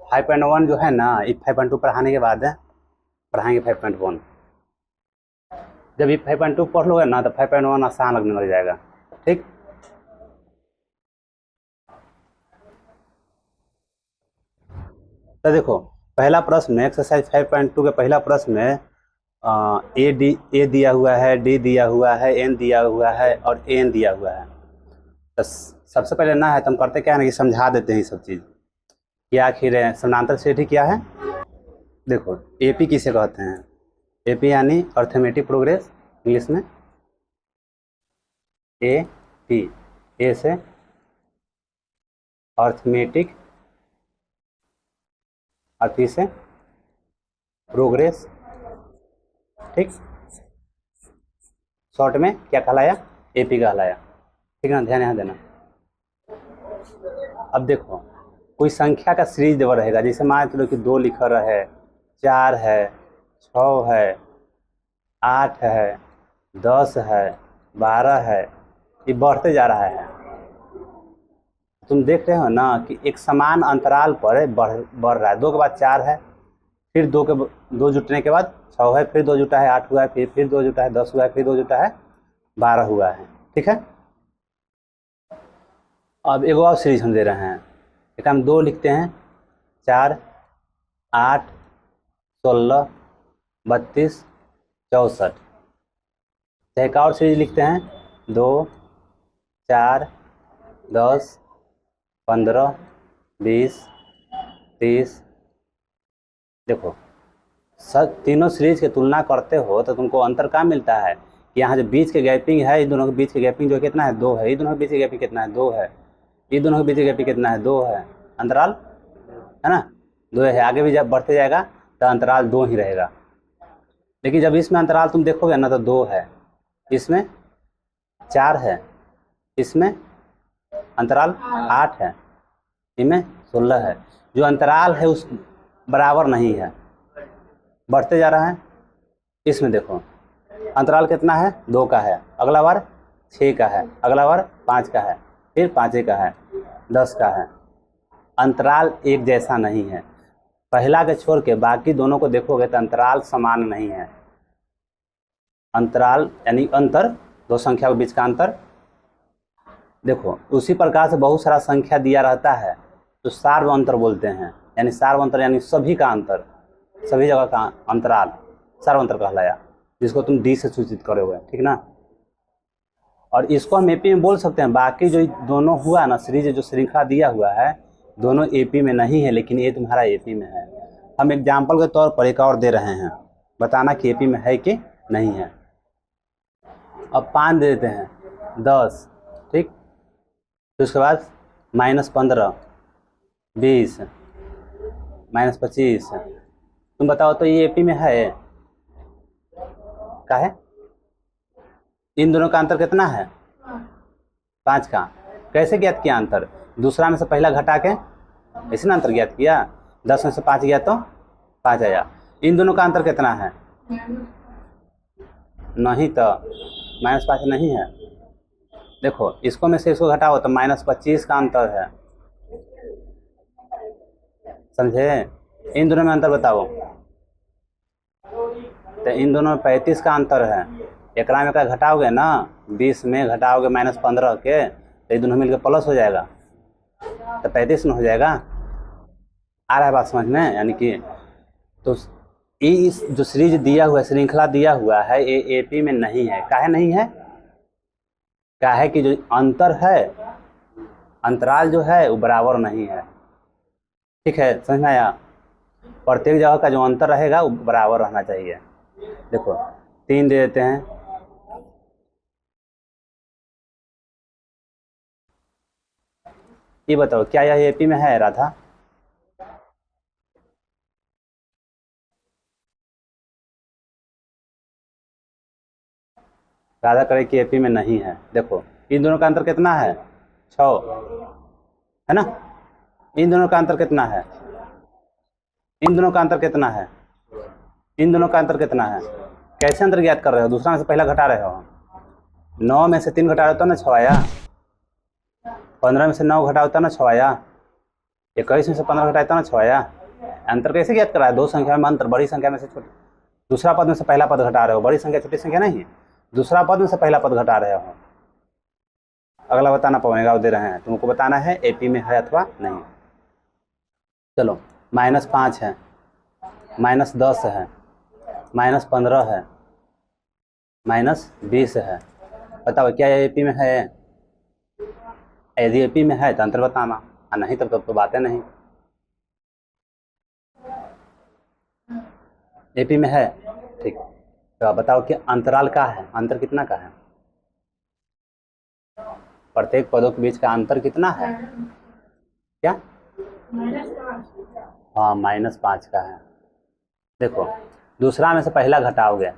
5.1 जो है ना, ये 5.2 पढ़ाने के बाद पढ़ाएंगे 5.1। जब ये 5.2 पढ़ लोगे ना तो 5.1 आसान लगने लग जाएगा। ठीक, तो देखो पहला प्रश्न एक्सरसाइज 5.2 के पहला प्रश्न में ए दिया हुआ है, डी दिया हुआ है, एन दिया हुआ है और एन दिया हुआ है। तो सबसे पहले ना है तो हम करते क्या है ना कि समझा देते हैं ये सब चीज़ कि आखिर समानांतर श्रेणी क्या है। देखो एपी किसे कहते हैं? एपी यानी अर्थमेटिक प्रोग्रेस, इंग्लिश में ए पी, ए से अर्थमेटिक और पी से प्रोग्रेस। ठीक, शॉर्ट में क्या कहलाया? एपी कहलाया। ठीक है ना, ध्यान यहाँ देना। अब देखो कोई संख्या का सीरीज देवा रहेगा, जैसे मान चलो कि 2 लिखा रहे, 4 है, 6 है, 8 है, 10 है, 12 है, ये बढ़ते जा रहा है। तुम देख रहे हो ना कि एक समान अंतराल पर बढ़ रहा है। 2 के बाद 4 है, फिर 2 जुटने के बाद 6 है, फिर 2 जुटा है 8 हुआ है, फिर 2 जुटा है 10 हुआ है, फिर 2 जुटा है 12 हुआ है। ठीक है, अब एक और सीरीज हम दे रहे हैं। एक हम 2 लिखते हैं, 4, 8, 16, 32, 64। एक और सीरीज लिखते हैं, 2, 4, 10, 15, 20, 30। देखो सब तीनों सीरीज की तुलना करते हो तो तुमको अंतर क्या मिलता है कि यहाँ जो बीच के गैपिंग है, इन दोनों के बीच के गैपिंग जो कितना है? 2 है। ये दोनों के बीच के गैपिंग कितना है? 2 है। ये दोनों के बीच के गैपिंग कितना है? 2 है। अंतराल है ना 2 है। आगे भी जब बढ़ते जाएगा तो अंतराल 2 ही रहेगा। लेकिन जब इसमें अंतराल तुम देखोगे ना तो 2 है, इसमें 4 है, इसमें अंतराल 8 है, इनमें 16 है। जो अंतराल है उस बराबर नहीं है, बढ़ते जा रहा है। इसमें देखो अंतराल कितना है? 2 का है, अगला बार 6 का है, अगला बार 5 का है, फिर 5 का है, 10 का है। अंतराल एक जैसा नहीं है। पहला के छोड़ के बाकी दोनों को देखोगे तो अंतराल समान नहीं है। अंतराल यानी अंतर, 2 संख्या के बीच का अंतर। देखो उसी प्रकार से बहुत सारा संख्या दिया रहता है तो सार्व अंतर बोलते हैं, यानी सार्व अंतर यानी सभी का अंतर, सभी जगह का अंतराल सार्व अंतर कहलाया, जिसको तुम डी से सूचित करे हुए। ठीक ना, और इसको हम एपी में बोल सकते हैं। बाकी जो दोनों हुआ ना सीरीज, जो श्रृंखला दिया हुआ है, दोनों एपी में नहीं है, लेकिन ये तुम्हारा एपी में है। हम एग्जाम्पल के तौर पर एक और दे रहे हैं, बताना कि एपी में है कि नहीं है। अब 5 दे देते हैं, 10। ठीक, तो उसके बाद -15, 20, -25। तुम बताओ तो ये एपी में है का है? इन दोनों का अंतर कितना है? 5 का। कैसे ज्ञात किया अंतर? दूसरा में से पहला घटा के ऐसे ना अंतर ज्ञात किया। 10 में से 5 गया तो 5 आया। इन दोनों का अंतर कितना है? नहीं तो -5 नहीं है। देखो इसको में से इसको घटाओ तो -25 का अंतर है, समझे? इन दोनों में अंतर बताओ। तो इन दोनों में 35 का अंतर है। एक में का घटाओगे ना, 20 में घटाओगे -15 के, तो ये दोनों मिलकर प्लस हो जाएगा, तो 35 में हो जाएगा। आ रहा है बात समझ में? यानी कि तो इस जो सीरीज दिया हुआ है, श्रृंखला दिया हुआ है, ये एपी में नहीं है। काहे नहीं है? काहे कि जो अंतर है, अंतराल जो है वो बराबर नहीं है। ठीक है, समझ में आया? प्रत्येक जगह का जो अंतर रहेगा वो बराबर रहना चाहिए। देखो 3 दे देते हैं, ये बताओ क्या यह एपी में है राधा? राधा करे कि एपी में नहीं है। देखो इन दोनों का अंतर कितना है? 6 है ना। इन दोनों का अंतर कितना है? इन दोनों का अंतर कितना है? इन दोनों का अंतर कितना है? कैसे अंतर ज्ञात कर रहे हो? दूसरा में से पहला घटा रहे हो। 9 में से 3 घटा रहे हो तो ना 6 आया। 15 में से 9 घटाओ तो ना 6 आया। 21 में से 15 घटाए तो ना 6 आया। अंतर कैसे ज्ञात करा है? दो संख्या में अंतर, बड़ी संख्या में से छोटी, दूसरा पद में से पहला पद घटा रहे हो, बड़ी संख्या छोटी संख्या नहीं है, दूसरा पद में से पहला पद घटा रहे हो। अगला बताना पड़ेगा, दे रहे हैं तुमको बताना है एपी में है अथवा नहीं। चलो -5 है, -10 है, -15 है, -20 है, बताओ क्या एपी में है? यदि एपी में है तो अंतर बताना, और नहीं तब तो बातें नहीं। एपी में है, ठीक। तो आप बताओ कि अंतराल का है, अंतर कितना का है? प्रत्येक पदों के बीच का अंतर कितना है? क्या? हाँ, -5 का है। देखो दूसरा में से पहला घटाओगे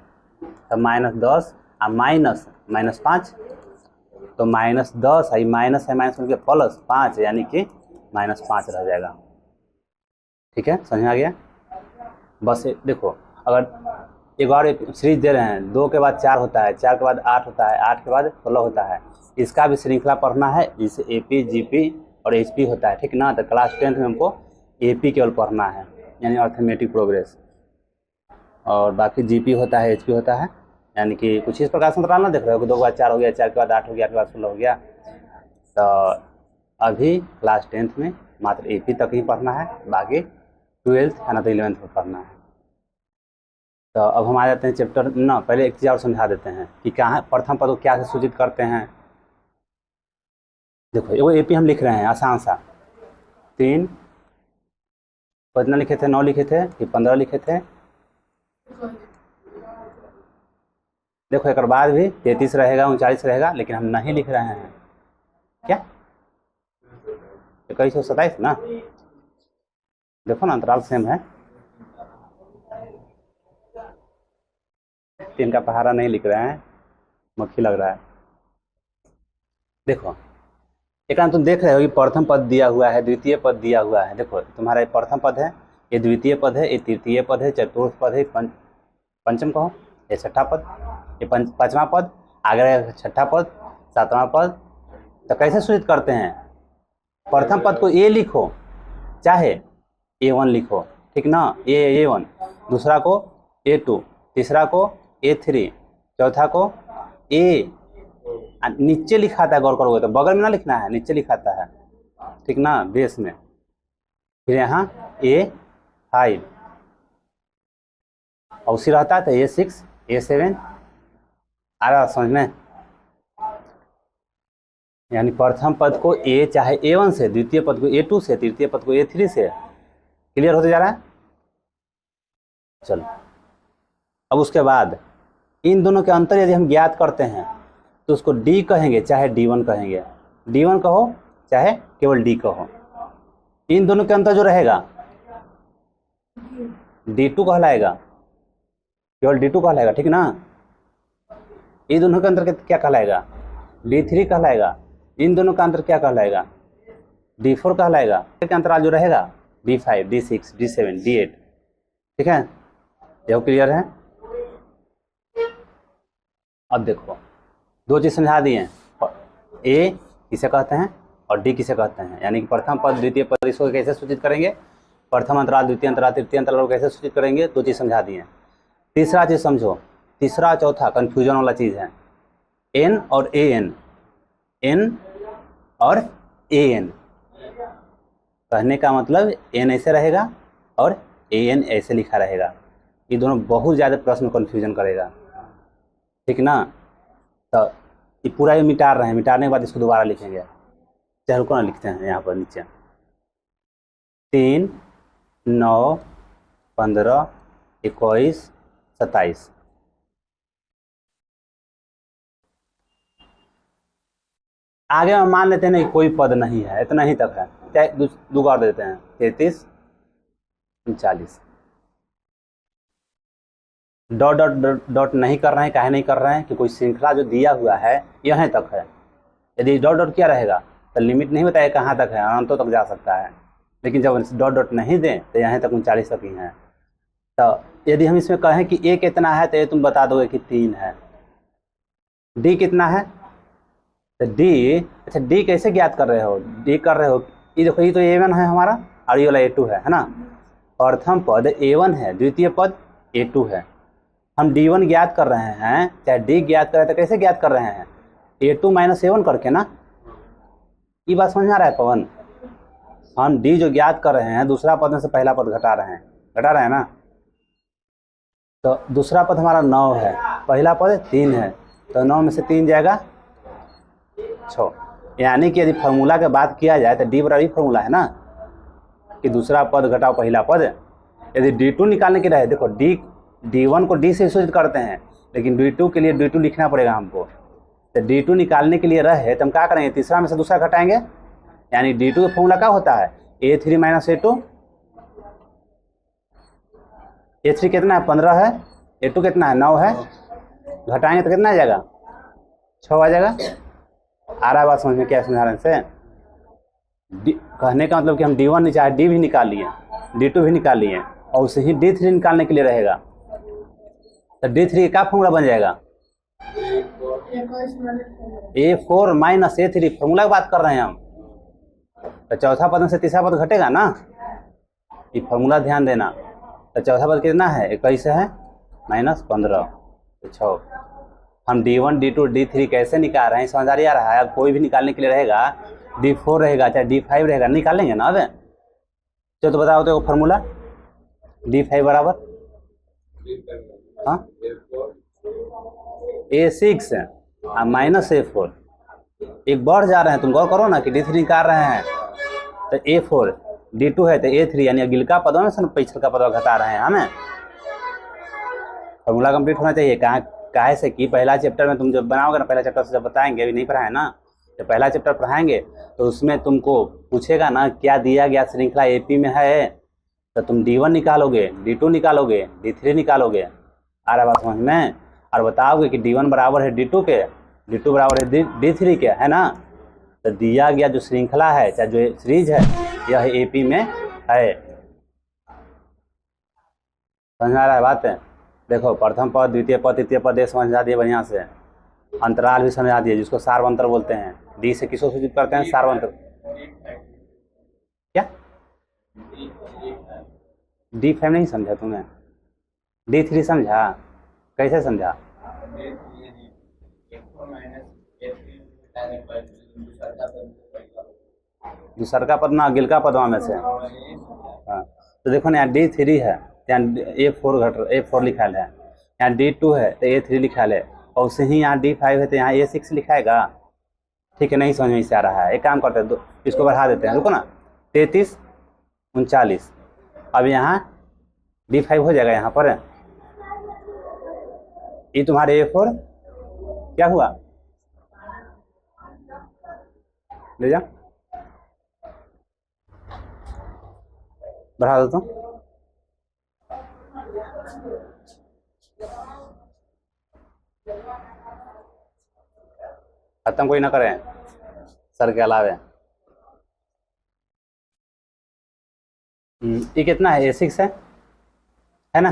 तो -10 और -5, तो -10 है, माइनस है, माइनस के +5 यानी कि -5 रह जाएगा। ठीक है, समझ में आ गया? बस देखो, अगर एक और सीरीज दे रहे हैं, 2 के बाद 4 होता है, 4 के बाद 8 होता है, 8 के बाद 16 होता है, इसका भी श्रृंखला पढ़ना है, जिससे एपी, जीपी और एचपी होता है, ठीक ना? तो क्लास 10th में हमको एपी केवल पढ़ना है, यानी अर्थमेटिक प्रोग्रेस, और बाकी जीपी होता है, एचपी होता है, यानी कि कुछ इस प्रकार से निकालना। देख रहे हो कि 2 के बाद 4 हो गया, 4 के बाद 8 हो गया, 8 के बाद 16 हो गया। तो अभी क्लास 10th में मात्र एपी तक ही पढ़ना है, बाकी 12th है ना तो 11th में पढ़ना है। तो अब हम आ जाते हैं चैप्टर 9। पहले एक चीज़ और समझा देते हैं कि कहाँ प्रथम पद को क्या से सूचित करते हैं। देखो एगो एपी हम लिख रहे हैं आसान सा, 3 कितना लिखे थे? 9 लिखे थे कि 15 लिखे थे? देखो एक बाद भी 33 रहेगा, 39 रहेगा, लेकिन हम नहीं लिख रहे हैं। क्या 2127 ना? देखो ना अंतराल सेम है, 3 का पहाड़ा नहीं लिख रहे हैं, मक्खी लग रहा है। देखो एक तुम देख रहे हो कि प्रथम पद दिया हुआ है, द्वितीय पद दिया हुआ है। देखो तुम्हारा प्रथम पद है, ये द्वितीय पद है, ये तृतीय पद है, चतुर्थ पद है, पंचम कहो, ये छठा पद, ये पांचवा पद, आगे छठा पद, सातवां पद। तो कैसे सूचित करते हैं? प्रथम पद को ए लिखो, चाहे A1 लिखो, ठीक ना? A1, दूसरा को A2, तीसरा को A3, चौथा को A, नीचे लिखाता है, गौर करोगे तो बगल में ना लिखना है, नीचे लिखाता है, ठीक ना, बेस में। फिर यहाँ A5 और उसी रहता है तो A6, A7 आ रहा समझ में? यानी प्रथम पद को A चाहे A1 से, द्वितीय पद को A2 से, तृतीय पद को A3 से। क्लियर होते जा रहा है? चलो अब उसके बाद इन दोनों के अंतर यदि हम ज्ञात करते हैं तो उसको D कहेंगे चाहे D1 कहेंगे, D1 कहो चाहे केवल D कहो। इन दोनों के अंतर जो रहेगा D2 कहलाएगा, केवल D2 कहलाएगा, ठीक ना? इन दोनों के अंतर क्या कहलाएगा? D3 कहलाएगा। इन दोनों का अंतर क्या कहलाएगा? D4 कहलाएगा। के अंतराल जो रहेगा D5, D6, D7, D8, ठीक है? यह क्लियर है? अब देखो 2 चीज समझा दिए, A किसे कहते हैं और D किसे कहते हैं, यानी कि प्रथम पद, द्वितीय पद, इसको कैसे सूचित करेंगे, प्रथम अंतराल, द्वितीय अंतराल, तृतीय अंतराल को कैसे सूचित करेंगे, 2 चीज समझा दिए। तीसरा चीज समझो, तीसरा चौथा कंफ्यूजन वाला चीज है, N और AN, N और AN। कहने का मतलब N ऐसे रहेगा और AN ऐसे लिखा रहेगा। ये दोनों बहुत ज़्यादा प्रश्न कंफ्यूजन करेगा, ठीक ना? तो ये पूरा ये मिटा रहे हैं, मिटाने के बाद इसको दोबारा लिखेंगे। चलो कौन लिखते हैं यहाँ पर नीचे, 3, 9, 15, 21, 27। आगे हम मान लेते हैं ना कोई पद नहीं है, इतना ही तक है, चाहे दो और देते हैं, 33, 39। डॉट डॉट डॉट नहीं कर रहे हैं, काहे नहीं कर रहे हैं कि कोई श्रृंखला जो दिया हुआ है यहाँ तक है। यदि डॉट डॉट क्या रहेगा तो लिमिट नहीं बताया कहाँ तक है, अनंतों तक जा सकता है, लेकिन जब डॉट डॉट नहीं दें तो यहाँ तक 39 तक ही है। तो यदि हम इसमें कहें कि ए कितना है तो ये तुम बता दोगे कि 3 है। डी कितना है तो डी, अच्छा डी कैसे ज्ञात कर रहे हो? डी कर रहे हो, ये देखो ये तो A1 है हमारा और ये वाला A2 है ना? प्रथम पद a1 है, द्वितीय पद a2 है। हम d1 ज्ञात कर रहे हैं, चाहे d ज्ञात कर रहे हैं, तो कैसे ज्ञात कर रहे हैं? a2 माइनस a1 करके ना। ये बात समझ में आ रहा है पवन? हम d जो ज्ञात कर रहे हैं, दूसरा पद में से पहला पद घटा रहे हैं ना। तो दूसरा पद हमारा 9 है, पहला पद 3 है, तो 9 में से 3 जाएगा 6। यानी कि यदि फार्मूला के बात किया जाए तो डी बराबर फार्मूला है ना, कि दूसरा पद घटाओ पहला पद। यदि d2 निकालने के रहे, देखो d1 को d से सूचित करते हैं, लेकिन d2 के लिए d2 लिखना पड़ेगा हमको। तो d2 निकालने के लिए रहे तो हम क्या करेंगे? तीसरा में से दूसरा घटाएंगे, यानी d2 का फॉर्मूला क्या होता है? a3 minus a2। a3 कितना है? 15 है। a2 कितना है? 9 है। घटाएंगे तो कितना आ जाएगा? 6 आ जाएगा। आ रहा है बात समझ में? क्या समझा रहे हैं? कहने का मतलब कि हम d1 नहीं चाहे d भी निकाल लिए, d2 भी निकाल लिए, और उसे ही d3 निकालने के लिए रहेगा। तो d3 का फॉर्मूला बन जाएगा a4 माइनस a3। फॉर्मूला की बात कर रहे हैं हम। तो चौथा पद में से तीसरा पद घटेगा ना, ये फॉर्मूला ध्यान देना। तो चौथा पद कितना है? 21 है, माइनस 15, तो 6। हम d1 d2 d3 कैसे निकाल रहे हैं समझ आ रहा है? अब कोई भी निकालने के लिए रहेगा, d4 रहेगा चाहे d5 रहेगा, निकाल लेंगे ना। अब चलो तो बताओ तो फॉर्मूला d5 बराबर a6 माइनस a4। एक बढ़ जा रहे हैं, तुम गौर करो ना कि d3 निकाल रहे हैं तो a4, d2 है तो a3, यानी अगिलका पदों में से पिछलका पदों घटा रहे हैं हमें। फॉर्मूला कंप्लीट होना चाहिए। काहे से कि पहला चैप्टर में तुम जब बनाओगे ना, पहला चैप्टर से जब बताएंगे, अभी नहीं पढ़ाए ना, जब पहला चैप्टर पढ़ाएंगे तो उसमें तुमको पूछेगा ना क्या दिया गया श्रृंखला एपी में है, तो तुम d1 निकालोगे, d2 निकालोगे, d3 निकालोगे। आ रहा बात समझ में? और बताओगे कि d1 बराबर है d2 के, d2 बराबर है d3 के, है ना। तो दिया गया जो श्रृंखला है, चाहे जो सीरीज है, यह एपी में है। समझ आ रहा है बात? देखो प्रथम पद, द्वितीय पद, तृतीय पद ये समझा दिए बढ़िया से। अंतराल भी समझा दिए, जिसको सार्वंतर बोलते हैं। डी से किसको सूचित करते हैं? सार्वंतर। क्या d5 नहीं समझा तुम्हें? d3 समझा? कैसे समझा? दूसरा पद ना अगिलका पदवा में से। हाँ, तो देखो ना यहाँ d3 है, यहाँ a4 लिखा है, यहाँ d2 है तो a3 लिखा है, और उसे ही यहाँ d5 है तो यहाँ a6 लिखाएगा। ठीक है, नहीं समझ में इससे आ रहा है? एक काम करते हैं, इसको बढ़ा देते हैं। रुको ना, 33 39, अब यहाँ d5 हो जाएगा यहाँ पर। ये तुम्हारे a4 क्या हुआ? ले जा, बढ़ा दो तो। खत्म कोई ना करें सर के अलावे। ये कितना है? a6 है ना।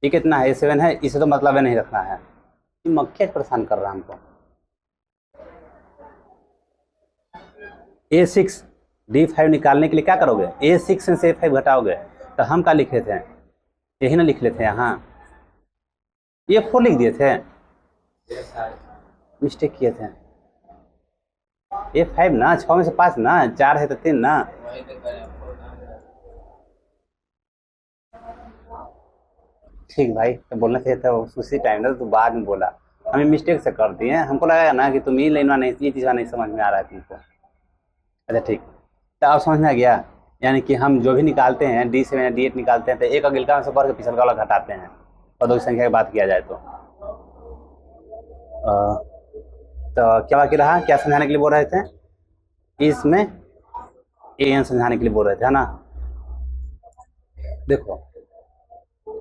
ये कितना है? a7 है। इसे तो मतलब है नहीं रखना है, ये मक्खिया परेशान कर रहा है हमको। a6 d5 निकालने के लिए क्या करोगे? a6 से a5 घटाओगे, तो हम क्या लिख रहे थे? यही ना लिख लेते हैं, यहाँ a4 लिख दिए थे, मिस्टेक किए थे। a5 ना, 6 में से 5 ना, 4 है तो 3 ना। ठीक भाई, तो बोलना चाहिए था उसी टाइम ना, तो बाद में बोला। हमें मिस्टेक से कर दिए, हमको लगा ना कि तुम ये लेना नहीं, ये चीज़ नहीं समझ में आ रहा है तुमको। अच्छा ठीक, तो अब समझ में आ गया। यानी कि हम जो भी निकालते हैं d7 या d8 निकालते हैं तो एक अगिलका में से बढ़ के पिछलका वाला घटाते हैं, पदों की संख्या की बात किया जाए तो क्या बाकी रहा? क्या समझाने के लिए बोल रहे थे? इसमें an समझाने के लिए बोल रहे थे, है ना। देखो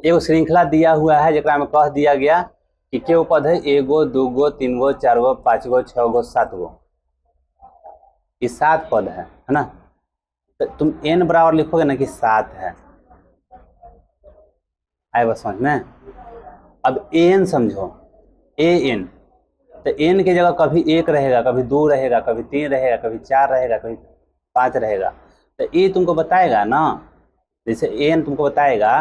एगो श्रृंखला दिया हुआ है, जरा में कह दिया गया कि के पद है 1 2 3 4 5 6 7 ये 7 पद है ना। तो तुम n बराबर लिखोगे ना कि 7 है। आए बस समझ में? अब an समझो, an तो n की जगह कभी 1 रहेगा, कभी 2 रहेगा, कभी 3 रहेगा, कभी 4 रहेगा, कभी 5 रहेगा। तो ये तुमको बताएगा ना जैसे एन तुमको बताएगा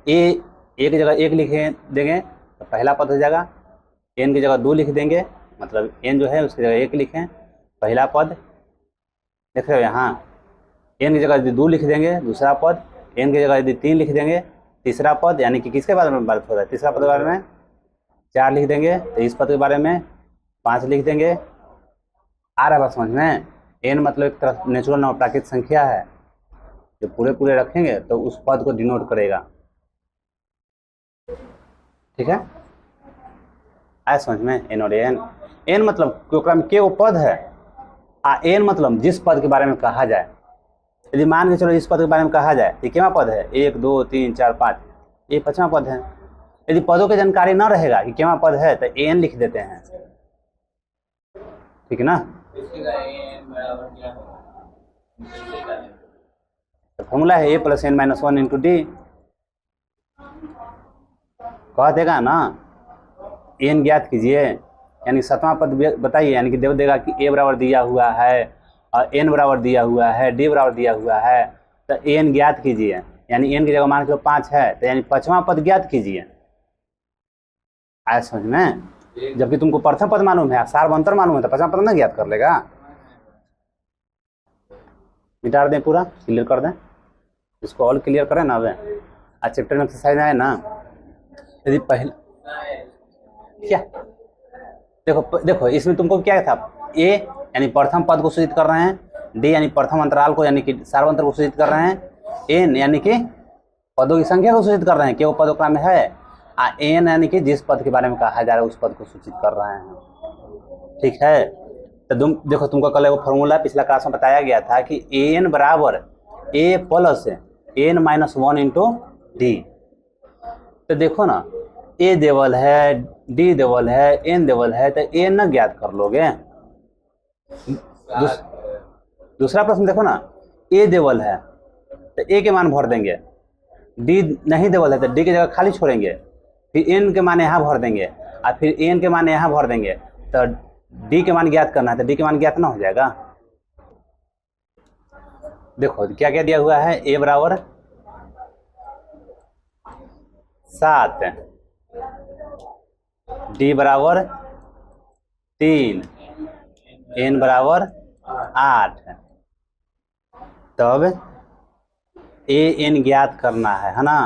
ए की जगह 1 लिखे देंगे तो पहला पद हो जाएगा, एन की जगह 2 लिख देंगे मतलब एन जो है उसकी जगह 1 लिखें पहला पद, देख रहे हो यहाँ। एन की जगह यदि 2 लिख देंगे दूसरा पद, एन की जगह यदि 3 लिख देंगे तीसरा पद, यानी कि किसके बारे में बात हो रहा है, तीसरा पद के बारे में 4 लिख देंगे, तो इस पद के बारे में 5 लिख देंगे। आ रहा है बात समझ में। एन मतलब एक तरह नेचुरल नंबर प्राकृतिक संख्या है, जो पूरे पूरे रखेंगे तो उस पद को डिनोट करेगा, ठीक है। आया समझ में। एन और एन, एन मतलब क्योंकि के वो पद है, एन मतलब जिस पद के बारे में कहा जाए। यदि मान के चलो इस पद के बारे में कहा जाए ये क्या पद है, 1 2 3 4 5, ये 5वां पद है। यदि पदों की जानकारी न रहेगा कि क्या पद है तो एन लिख देते हैं, ठीक है ना। तो फॉर्मूला है a + n - 1 × d, कह देगा ना एन ज्ञात कीजिए, यानी 7वां पद बताइए, यानी कि दे देगा कि a बराबर दिया हुआ है और n बराबर दिया हुआ है, d बराबर दिया हुआ है, तो n ज्ञात कीजिए, यानी n की जगह मान के 5 है तो यानी 5वां पद ज्ञात कीजिए। आया समझ में। जबकि तुमको प्रथम पद मालूम है, सार्वंतर मालूम है, तो 5वां पद ना ज्ञात कर लेगा। मिटा दें, पूरा क्लियर कर दें, इसको ऑल क्लियर करें ना। अब आज चैप्टर में एक्सरसाइज है ना, यदि पहले क्या देखो इसमें तुमको क्या था, ए यानी प्रथम पद को सूचित कर रहे हैं, डी यानी प्रथम अंतराल को यानी कि सार्वंतर को सूचित कर रहे हैं, एन यानी कि पदों की संख्या को सूचित कर रहे हैं कि वो पदों में है, एन यानी कि जिस पद के बारे में कहा जा रहा है उस पद को सूचित कर रहे हैं, ठीक है। तो देखो तुमको कल वो फॉर्मूला पिछला क्लास में बताया गया था कि एन बराबर a + n - 1 × d। तो देखो ना a देवल है, d देवल है, n देवल है, तो a न ज्ञात कर लोगे। दूसरा प्रश्न देखो ना, a देवल है तो a के मान भर देंगे, d नहीं देवल है तो d की जगह खाली छोड़ेंगे, फिर n के मान यहाँ भर देंगे और फिर n के मान यहाँ भर देंगे, तो d के मान ज्ञात करना है तो d के मान ज्ञात ना हो जाएगा। देखो क्या क्या दिया हुआ है, a बराबर 7, d बराबर 3, n बराबर 8, तब a n ज्ञात करना है ना।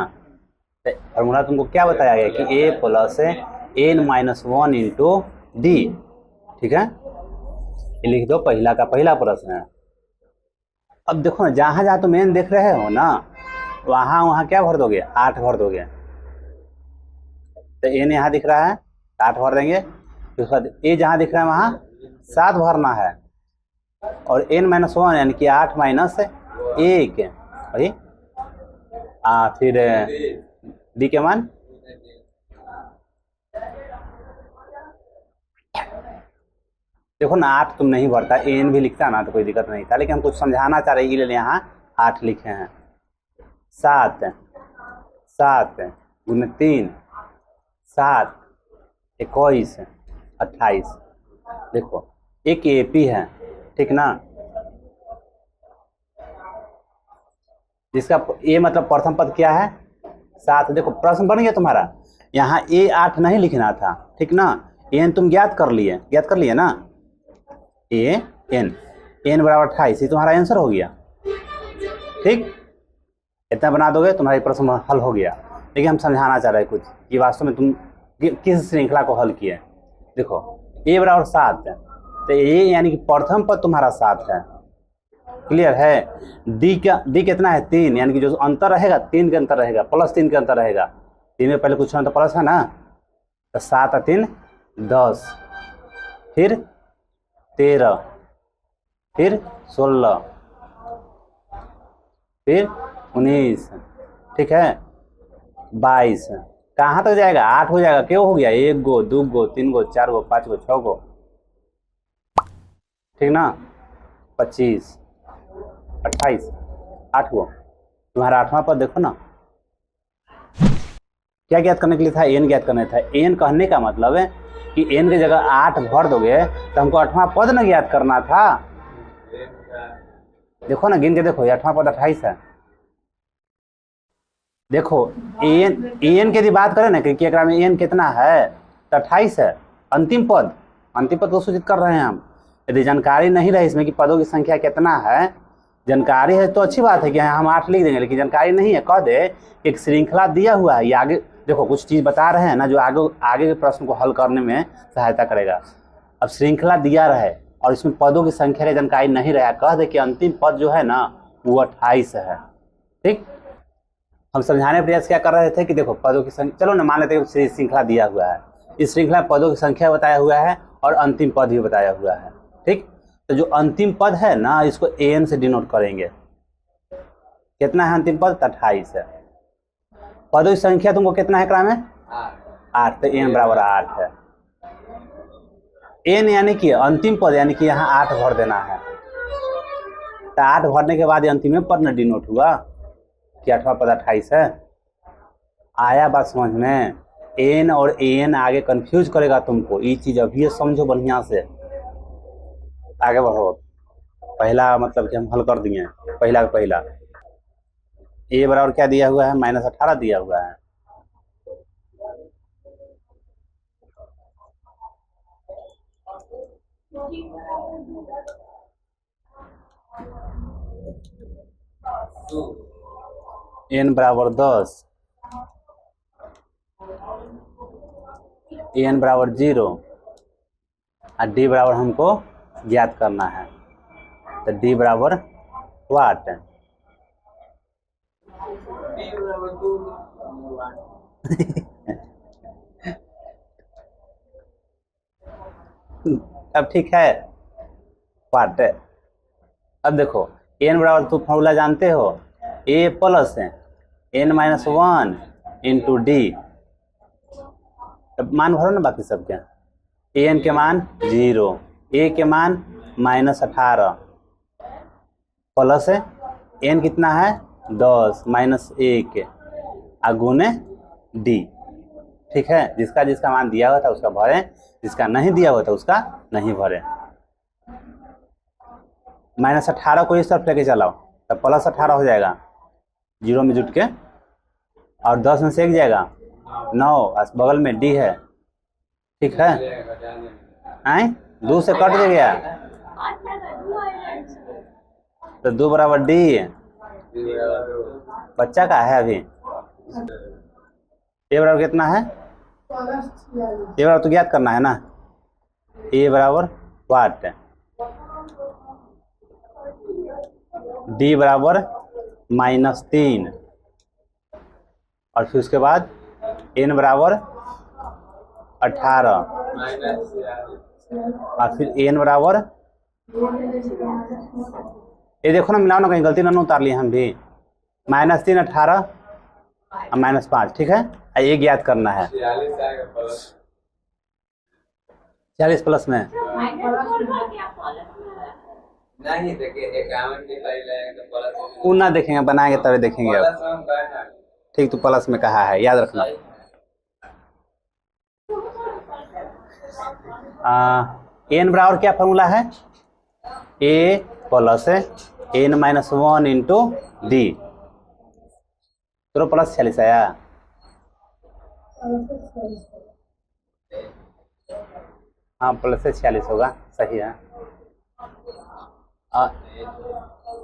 फॉर्मूला तुमको क्या बताया गया कि a + n - 1 × d, ठीक है। ये लिख दो, पहला का पहला प्रश्न है। अब देखो ना जहां जहां तुम n देख रहे हो ना वहां वहां क्या भर दोगे, 8 भर दोगे, तो n यहाँ दिख रहा है 8 भर देंगे, फिर उसके बाद a जहां दिख रहा है वहां 7 भरना है, और n - 1 यानी कि 8 - 1 वही, फिर d के मान देखो ना 8 तुम नहीं भरता, n भी लिखता ना तो कोई दिक्कत नहीं था, लेकिन हम कुछ समझाना चाह रहे हैं, यहाँ 8 लिखे हैं। 7 × 3 7 21 28, देखो एक AP है, ठीक ना, जिसका a मतलब प्रथम पद क्या है 7। देखो प्रश्न बन गया तुम्हारा, यहाँ a 8 नहीं लिखना था, ठीक ना, n तुम ज्ञात कर लिए ना, a n बराबर 28, ये तुम्हारा आंसर हो गया, ठीक। इतना बना दोगे तुम्हारा प्रश्न हल हो गया। लेकिन हम समझाना चाह रहे हैं कुछ कि वास्तव में तुम किस श्रृंखला को हल किए। देखो a बराबर 7 है तो a यानी कि प्रथम पद तुम्हारा 7 है, क्लियर है। d कितना है 3, यानी कि जो अंतर रहेगा 3 के अंतर रहेगा, +3 के अंतर रहेगा, 3 में पहले कुछ तो प्लस है ना, तो 7 और 3 10, फिर 13, फिर 16, फिर 19, ठीक है, 22, कहाँ तक जाएगा 8 हो जाएगा, क्यों हो गया 1 गो 2 गो 3 गो 4 गो 5 गो 6 गो, ठीक ना, 25 28 8 गो, तुम्हारा 8वां पद देखो ना। क्या ज्ञात करने के लिए था, n ज्ञात करना था। n कहने का मतलब है कि n की जगह 8 भर दोगे तो हमको 8वां पद न ज्ञात करना था। देखो ना गिन के देखो, 8वां पद 28 है, देखो एन की यदि बात करें ना कि एकरा में एन कितना है तो 28 है। अंतिम पद को सूचित कर रहे हैं हम। यदि जानकारी नहीं रहे इसमें कि पदों की संख्या कितना है, जानकारी है तो अच्छी बात है कि हम 8 लिख देंगे, लेकिन जानकारी नहीं है कह दे एक श्रृंखला दिया हुआ है, ये आगे देखो कुछ चीज़ बता रहे हैं ना जो आगे के प्रश्न को हल करने में सहायता करेगा। अब श्रृंखला दिया रहे और इसमें पदों की संख्या की जानकारी नहीं रहा, कह दे कि अंतिम पद जो है ना वो 28 है। ठीक, हम समझाने का प्रयास क्या कर रहे थे कि देखो पदों की संख्या, चलो ना मान लेते हैं श्रृंखला दिया हुआ है, इस श्रृंखला पदों की संख्या बताया हुआ है और अंतिम पद भी बताया हुआ है। ठीक, तो जो अंतिम पद है ना इसको an से डिनोट करेंगे। कितना है अंतिम पद? 28 है। पदों की संख्या तुमको कितना है क्रम में? 8, तो n बराबर 8 है। n यानी कि अंतिम पद, यानी कि यहाँ 8 भर देना है। तो 8 भरने के बाद अंतिम में पद न डिनोट हुआ कि 8वां पद 28 है। आया बात समझ में? n और an आगे कंफ्यूज करेगा तुमको, ये चीज अभी समझो बढ़िया से, आगे बढ़ो। पहला मतलब कि हम हल कर दिए पहला का पहला। a बराबर क्या दिया हुआ है? -18 दिया हुआ है। n बराबर 10, n बराबर 0 और d बराबर हमको ज्ञात करना है। तो d बराबर वाट है। अब ठीक है, वाट। अब देखो n बराबर तो फॉर्मूला जानते हो, a प्लस है n-1 इंटू डी। अब मान भरो ना बाकी सबके। an के मान 0, a के मान -18 प्लस है n कितना है 10 -1 गुने d। ठीक है, जिसका जिसका मान दिया हुआ था उसका भरें, जिसका नहीं दिया हुआ था उसका नहीं भरें। -18 को इस तरफ लेके चलाओ तो +18 हो जाएगा, 0 में जुट के, और 10 में से 1 जाएगा 9, बगल में d है। ठीक है, आए 2 से कट गया तो 2 बराबर d। बच्चा का है अभी a बराबर कितना है? a बराबर तो ज्ञात करना है ना, a बराबर वाट, d बराबर -3 और फिर उसके बाद n बराबर 18 और फिर n बराबर, ये देखो ना मिलाओ ना, कहीं गलती ना उतार लिए हम भी। -3 18 और -5। ठीक है, ये ज्ञात करना है। 40 प्लस में नहीं देखे 51 की वो ना देखेंगे, बनाएंगे तभी देखेंगे। अब ठीक, तो प्लस में कहा है, याद रखना। n बराबर क्या फॉर्मूला है? a plus n-1 into D. तो प्लस 46 आया। हाँ, प्लस से 46 होगा, सही है।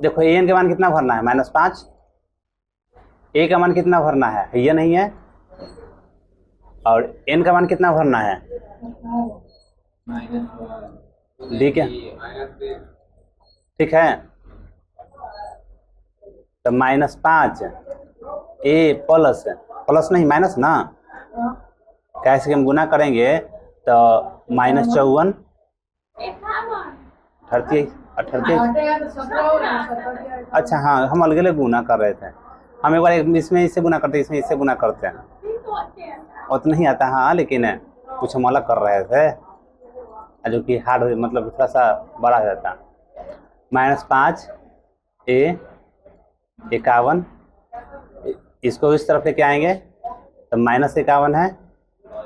देखो an के मान कितना भरना है? -5। a का मान कितना भरना है? ये नहीं है। और n का मान कितना भरना है? d के, ठीक है। तो -5 a प्लस नहीं माइनस ना, कैसे हम गुना करेंगे तो -54 अच्छा हाँ, हम अलग अलग गुना कर रहे थे। हम एक बार इसमें इससे गुना करते हैं, इसमें इससे गुना करते हैं, उतना नहीं आता। हाँ, लेकिन कुछ हम अलग कर रहे थे जो कि हार्ड मतलब थोड़ा सा बड़ा हो जाता। -5 a 51, इसको इस तरफ लेके आएंगे तो -51 है,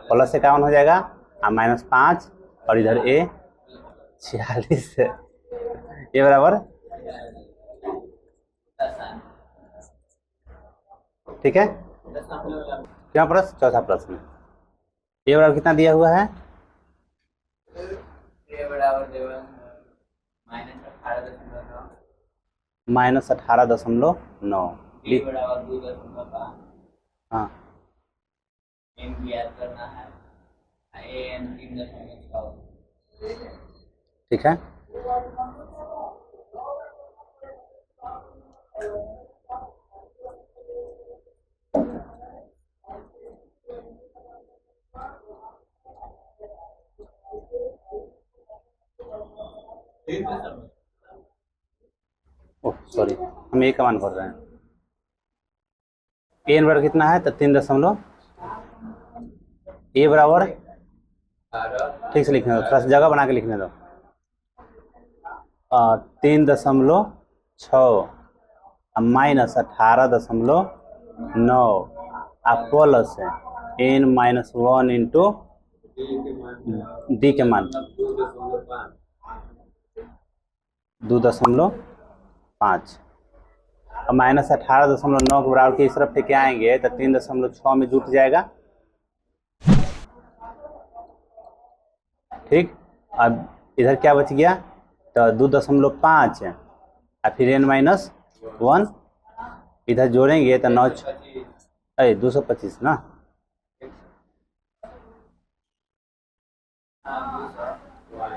+51 हो जाएगा और -5 और इधर a 46 है। ये बराबर, ठीक है। दशमलव क्या प्रश्न? चौथा प्रश्न। ए बराबर कितना दिया हुआ है? ए बराबर देवा -18.9, -18.9। बी बराबर 2.5, हाँ एन ज्ञात करना है, ए एन 3.6। ठीक है। ओह सॉरी, हम एक का मान भर रहे हैं। एन बराबर कितना है? तो 3 ए बराबर, ठीक से लिखने दो, थोड़ा सा जगह बना के लिखने दो। 3.6 -18.9 प्लस n-1 इंटू डी के मान 2.5। अब -18.9 के बराबर के इस तरफ लेके आएंगे तो 3.6 में जुट जाएगा। ठीक, अब इधर क्या बच गया? तो 2.5 और फिर n-1 इधर जोड़ेंगे तो 225 ना,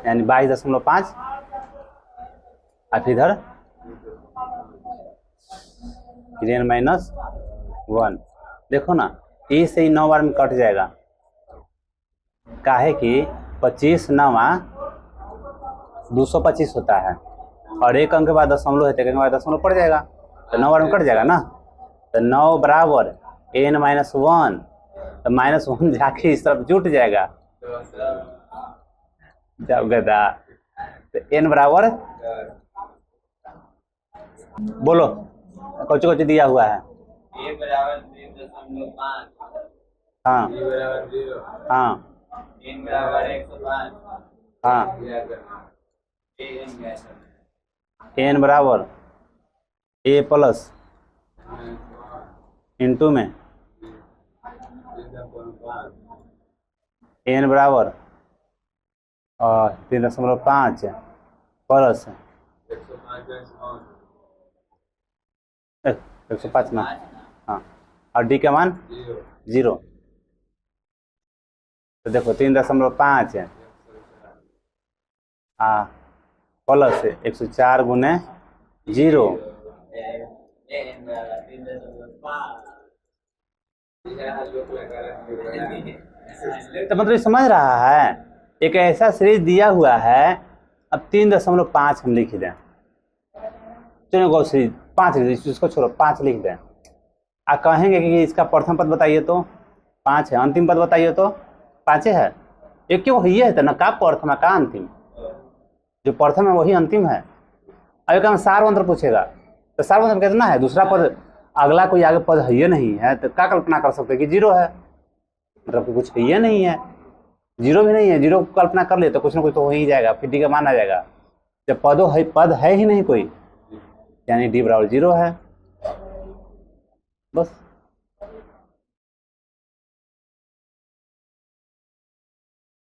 यानी 22.5 और फिर इधर n-1। देखो ना, ए से ही 9 बार में कट जाएगा, काहे कि 25 9 225 होता है और एक अंक के बाद दशमलव है तो एक अंक के बाद दशमलव पड़ जाएगा, तो 9 बार में कट जाएगा ना। तो 9 बराबर n-1, तो -1 जाके इस तरफ जुट जाएगा जब गदा। तो n बराबर, बोलो कुछ दिया हुआ है। ए बराबर 3.5, हाँ बी बराबर 0, हाँ एन बराबर 105, हाँ। ए एन ज्ञात करना है। n बराबर a प्लस इंटू में n बराबर 3.5 प्लस 105 ना, हाँ, और डी का मान 0। तो देखो 3.5 प्लस 104 गुने 0। एन बराबर 3.5। तो मतलब समझ रहा है, एक ऐसा सीरीज दिया हुआ है, अब 3.5 हम लिख दें, चलो गौ सीरीज 5 लिख दें, इसको छोड़ो 5 लिख दें। आप कहेंगे कि इसका प्रथम पद बताइए तो 5 है, अंतिम पद बताइए तो 5 है, ये क्यों है? ये है तो ना का प्रथम है का अंतिम, जो प्रथम है वही अंतिम है। अब एक सारवंत्र पूछेगा तो सारवंत्र कितना है? दूसरा पद, अगला कोई आगे पद है ये नहीं है, तो क्या कल्पना कर सकते कि 0 है, मतलब कि कुछ है ये नहीं है, 0 भी नहीं है। 0 को कल्पना कर ले तो कुछ ना कुछ तो हो ही जाएगा, फिर डी का मान आ जाएगा। जब पद है ही नहीं कोई, यानी डी बराबर 0 है, बस।